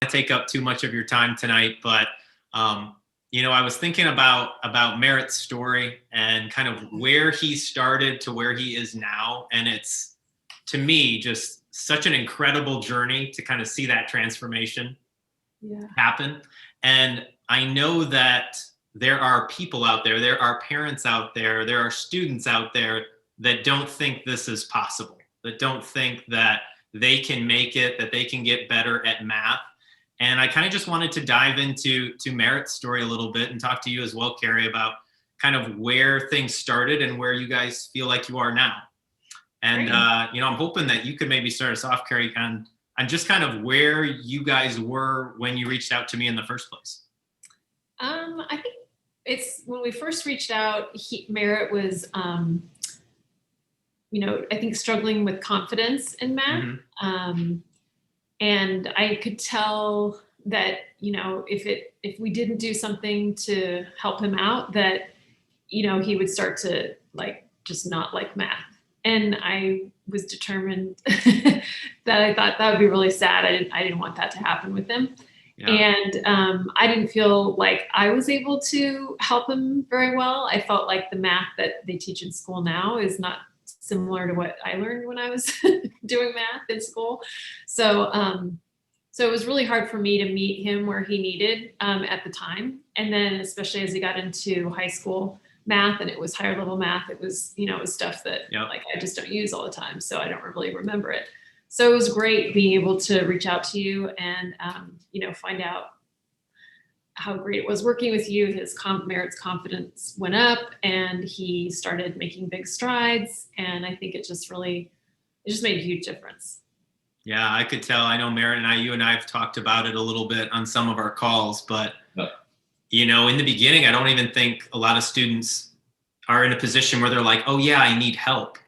take up too much of your time tonight, but I was thinking about Merritt's story and kind of where he started to where he is now, and it's, to me, just such an incredible journey to kind of see that transformation happen. And I know that there are people out there, there are parents out there, there are students out there that don't think this is possible, that don't think that they can make it, that they can get better at math. And I kind of just wanted to dive into Merritt's story a little bit and talk to you as well, Carrie, about kind of where things started and where you guys feel like you are now. And, I'm hoping that you could maybe start us off, Carrie, on just kind of where you guys were when you reached out to me in the first place. I think it's when we first reached out, Merritt was, I think struggling with confidence in math. Mm-hmm. And I could tell that, if we didn't do something to help him out, that, he would start to just not like math. And I was determined that I thought that would be really sad. I didn't want that to happen with him. Yeah. And I didn't feel like I was able to help him very well. I felt like the math that they teach in school now is not similar to what I learned when I was doing math in school. So it was really hard for me to meet him where he needed at the time. And then especially as he got into high school math and it was higher level math, it was, it was stuff that I just don't use all the time. So I don't really remember it. So it was great being able to reach out to you and, find out how great it was working with you. Merritt's confidence went up and he started making big strides. And I think it just made a huge difference. Yeah, I could tell. I know Merritt and you and I have talked about it a little bit on some of our calls, but in the beginning, I don't even think a lot of students are in a position where they're like, oh yeah, I need help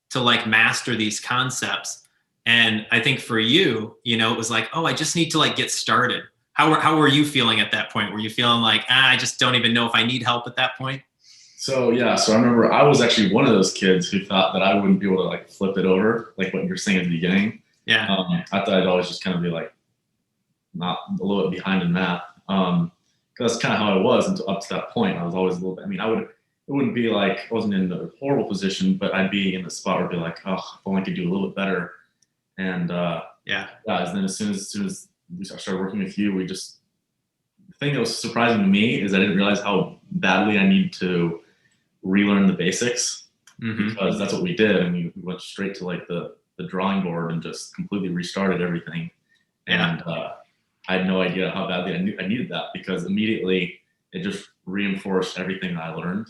to master these concepts. And I think for you, it was like, oh, I just need to get started. How were you feeling at that point? Were you feeling like, I just don't even know if I need help at that point? So I remember I was actually one of those kids who thought that I wouldn't be able to flip it over, like what you're saying at the beginning. Yeah. I thought I'd always just kind of be not a little bit behind in math. Because that's kind of how I was until up to that point. I was always a little bit, it wouldn't be I wasn't in a horrible position, but I'd be in the spot where I'd be like, oh, if only I could do a little bit better. And and then as soon as we started working with you, the thing that was surprising to me is I didn't realize how badly I needed to relearn the basics. Mm-hmm. Because that's what we did. And we went straight to the drawing board and just completely restarted everything. And I had no idea how badly I needed that, because immediately it just reinforced everything that I learned.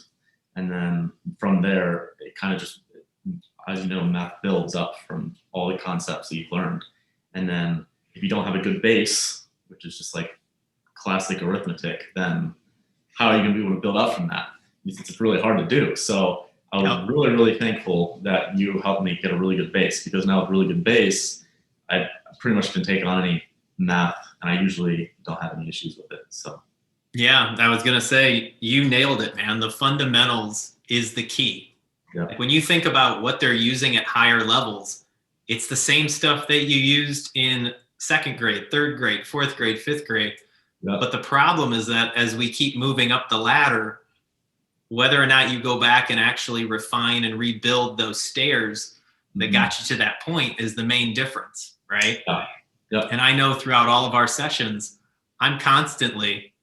And then from there, it kind of just, as you know, math builds up from all the concepts that you've learned. And then if you don't have a good base, which is just classic arithmetic, then how are you going to be able to build up from that? It's really hard to do. So I was really, really thankful that you helped me get a really good base, because now with a really good base, I pretty much can take on any math and I usually don't have any issues with it. So yeah, I was going to say, you nailed it, man. The fundamentals is the key. Yep. When you think about what they're using at higher levels, it's the same stuff that you used in second grade, third grade, fourth grade, fifth grade. Yep. But the problem is that as we keep moving up the ladder, whether or not you go back and actually refine and rebuild those stairs that got you to that point is the main difference, right? Yeah. Yep. And I know throughout all of our sessions, I'm constantly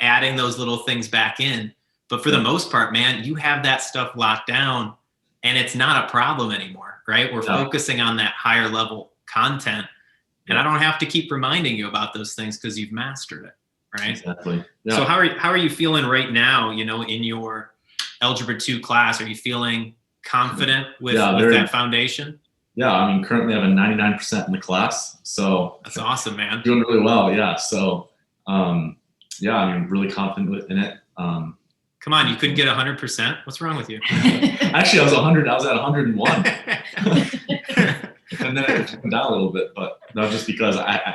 adding those little things back in. But for the most part, man, you have that stuff locked down and it's not a problem anymore, right? We're focusing on that higher level content. And I don't have to keep reminding you about those things because you've mastered it, right? Exactly. Yeah. So how are you feeling right now, in your Algebra 2 class? Are you feeling confident with that foundation? Yeah, currently I have a 99% in the class. So that's awesome, man. Doing really well, yeah. So, really confident in it. Come on, you couldn't get 100%? What's wrong with you? Actually, I was 100. I was at 101. And then it went down a little bit, but not just because I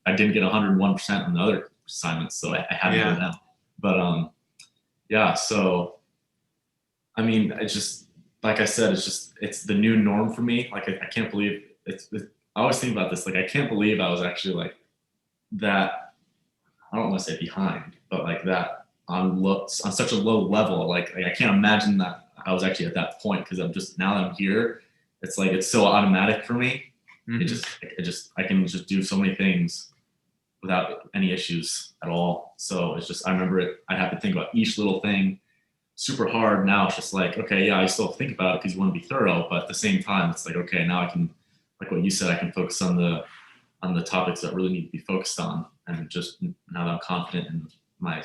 didn't get 101% on the other assignments, so I had to go down. But so it's just like I said, it's the new norm for me. I can't believe I always think about this. I can't believe I was actually that, I don't want to say behind, but like that on such a low level. Like I can't imagine that I was actually at that point, because I'm just, now that I'm here, it's like it's so automatic for me. I can just do so many things without any issues at all. So it's just, I remember I'd have to think about each little thing super hard. Now it's just like, okay, yeah, I still think about it because you want to be thorough, but at the same time, it's like, okay, now I can, like what you said, I can focus on the topics that really need to be focused on, and just now that I'm confident in my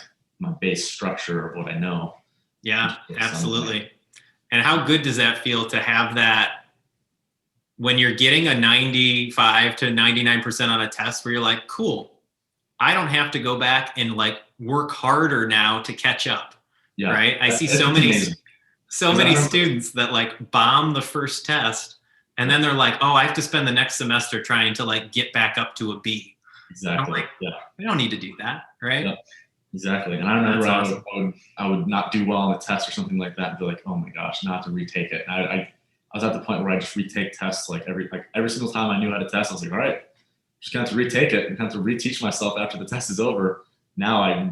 base structure of what I know. Yeah, absolutely. And how good does that feel to have that when you're getting a 95 to 99% on a test, where you're like, cool, I don't have to go back and like work harder now to catch up. Yeah, right. I see so many students that like bomb the first test, and then they're like, oh, I have to spend the next semester trying to like get back up to a B. Exactly. I'm like, we don't need to do that. Right. Yeah. Exactly. And I remember I would not do well on a test or something like that and be like, oh my gosh, now I have to retake it. And I was at the point where I just retake tests like every single time I knew how to test. I was like, all right, just gonna have to retake it and have to reteach myself after the test is over. Now I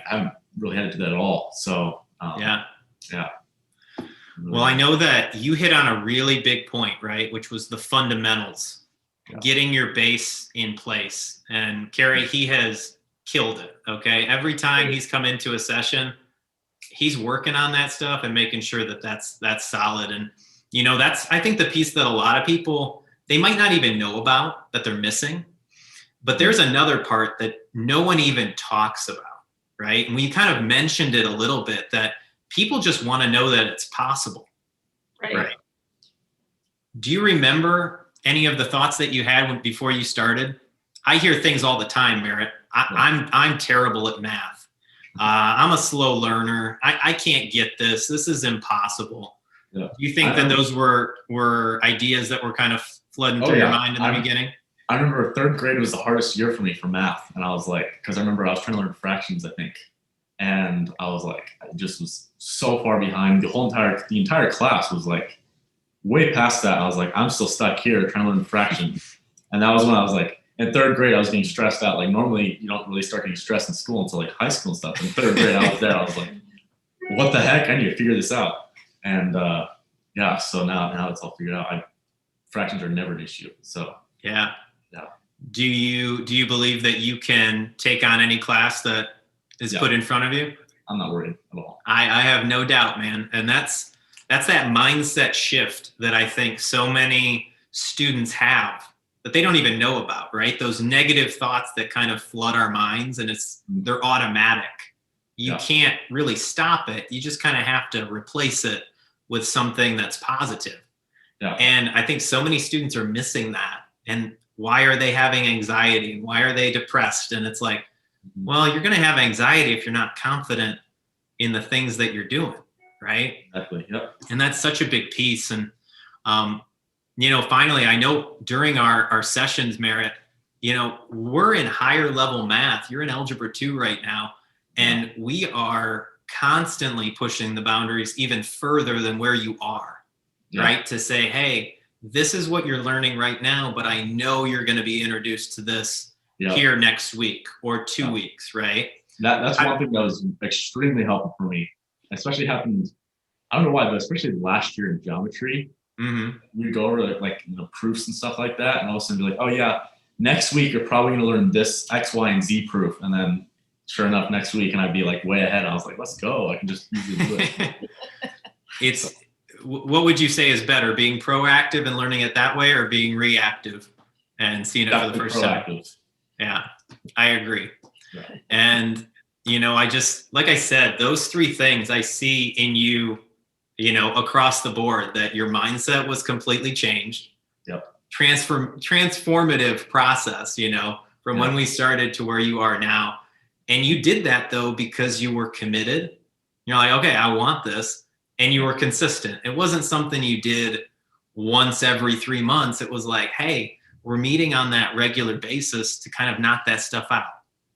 haven't really had to do that at all. So yeah. Really. Well, I know that you hit on a really big point, right? Which was the fundamentals, getting your base in place. And Kerry, he has killed it. Okay. Every time he's come into a session, he's working on that stuff and making sure that that's solid. And, that's, I think, the piece that a lot of people, they might not even know about, that they're missing. But there's another part that no one even talks about, right? And we kind of mentioned it a little bit, that people just want to know that it's possible. Right. Do you remember any of the thoughts that you had before you started? I hear things all the time, Merritt. I'm terrible at math. I'm a slow learner. I can't get this. This is impossible. Yeah. Do you think that those were ideas that were kind of flooding through your mind in the beginning? I remember third grade was the hardest year for me for math. And I was like, because I remember I was trying to learn fractions, I think. And I was like, I just was so far behind. The entire class was like way past that. I was like, I'm still stuck here trying to learn fractions. And that was when I was like, in third grade, I was getting stressed out. Like normally you don't really start getting stressed in school until like high school and stuff. In third grade, I was there. I was like, what the heck? I need to figure this out. And so now it's all figured out. Fractions are never an issue. So yeah. Do you believe that you can take on any class that is put in front of you? I'm not worried at all. I have no doubt, man. And that's that mindset shift that I think so many students have that they don't even know about, right? Those negative thoughts that kind of flood our minds, and they're automatic. You can't really stop it. You just kind of have to replace it with something that's positive. Yeah. And I think so many students are missing that. And why are they having anxiety? Why are they depressed? And it's like, well, you're going to have anxiety if you're not confident in the things that you're doing, right? Exactly. Yep. And that's such a big piece. And, finally, I know during our sessions, Merritt, we're in higher level math. You're in Algebra 2 right now. And we are constantly pushing the boundaries even further than where you are, right? To say, hey, this is what you're learning right now, but I know you're going to be introduced to this here next week or 2 weeks, right? That's one thing that was extremely helpful for me. Especially happened, I don't know why, but especially last year in geometry, we go over like proofs and stuff like that, and all of a sudden be like, oh yeah, next week you're probably going to learn this X, Y, and Z proof, and then sure enough, next week, and I'd be like way ahead. I was like, let's go. I can just easily do it. What would you say is better, being proactive and learning it that way, or being reactive and seeing it for the first time? Yeah, I agree. Yeah. And, I just, like I said, those three things I see in you, across the board, that your mindset was completely changed. Yep. Transformative process, from when we started to where you are now. And you did that, though, because you were committed. You're like, okay, I want this. And you were consistent. It wasn't something you did once every 3 months. It was like, hey, we're meeting on that regular basis to kind of knock that stuff out.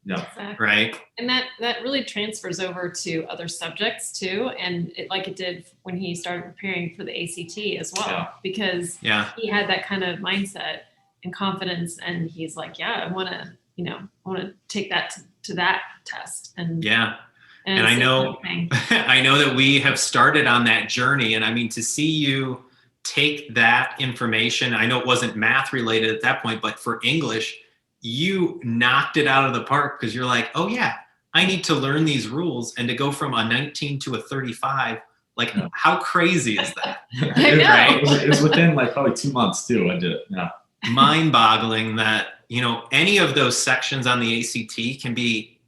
Yeah. Exactly. Right. And that really transfers over to other subjects too. And it did when he started preparing for the ACT as well, because he had that kind of mindset and confidence. And he's like, I want to I want to take that to that test. And yeah. And it's I the know, same thing. I know that we have started on that journey. And I mean, to see you take that information, I know it wasn't math related at that point, but for English, you knocked it out of the park because you're like, oh yeah, I need to learn these rules, and to go from a 19 to a 35, like how crazy is that? I know. Right? It was within like probably 2 months too. I did it. Yeah. Mind boggling that, any of those sections on the ACT can be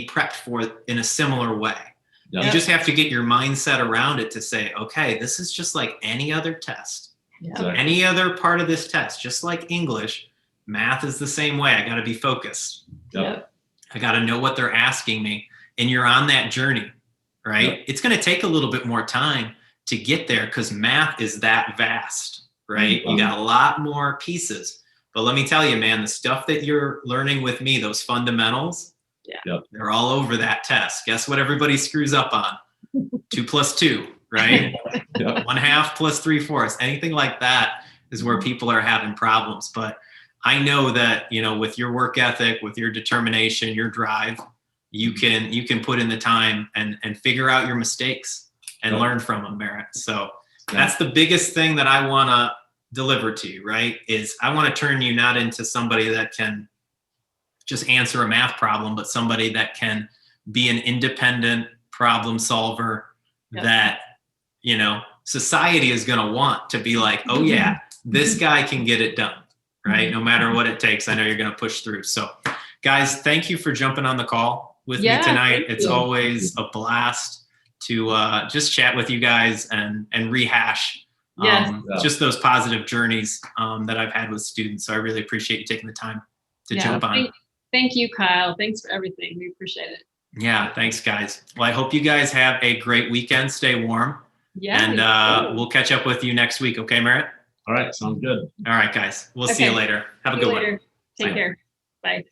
prepped for in a similar way. Yeah. You just have to get your mindset around it to say, okay, this is just like any other test. Exactly. Any other part of this test, just like English, math is the same way. I got to be focused. Yep. I got to know what they're asking me. And you're on that journey, right? Yep. It's going to take a little bit more time to get there because math is that vast, right? Mm-hmm. You got a lot more pieces. But let me tell you, man, the stuff that you're learning with me, those fundamentals, they're all over that test. Guess what everybody screws up on? 2 plus 2, right? Yep. 1/2 plus 3/4. Anything like that is where people are having problems. But I know that, with your work ethic, with your determination, your drive, you can put in the time and figure out your mistakes and learn from them, Merritt. So that's the biggest thing that I want to deliver to you, right? Is I want to turn you not into somebody that can just answer a math problem, but somebody that can be an independent problem solver that, society is going to want to be like, oh yeah, this guy can get it done, right? No matter what it takes. I know you're going to push through. So guys, thank you for jumping on the call with me tonight. It's always a blast to just chat with you guys and rehash just those positive journeys that I've had with students. So I really appreciate you taking the time to jump on. Thank you, Kyle. Thanks for everything. We appreciate it. Yeah, thanks, guys. Well, I hope you guys have a great weekend. Stay warm. Yeah. And we'll catch up with you next week. Okay, Merritt? All right. Sounds good. All right, guys. We'll see you later. Have a good one. Take care. Bye.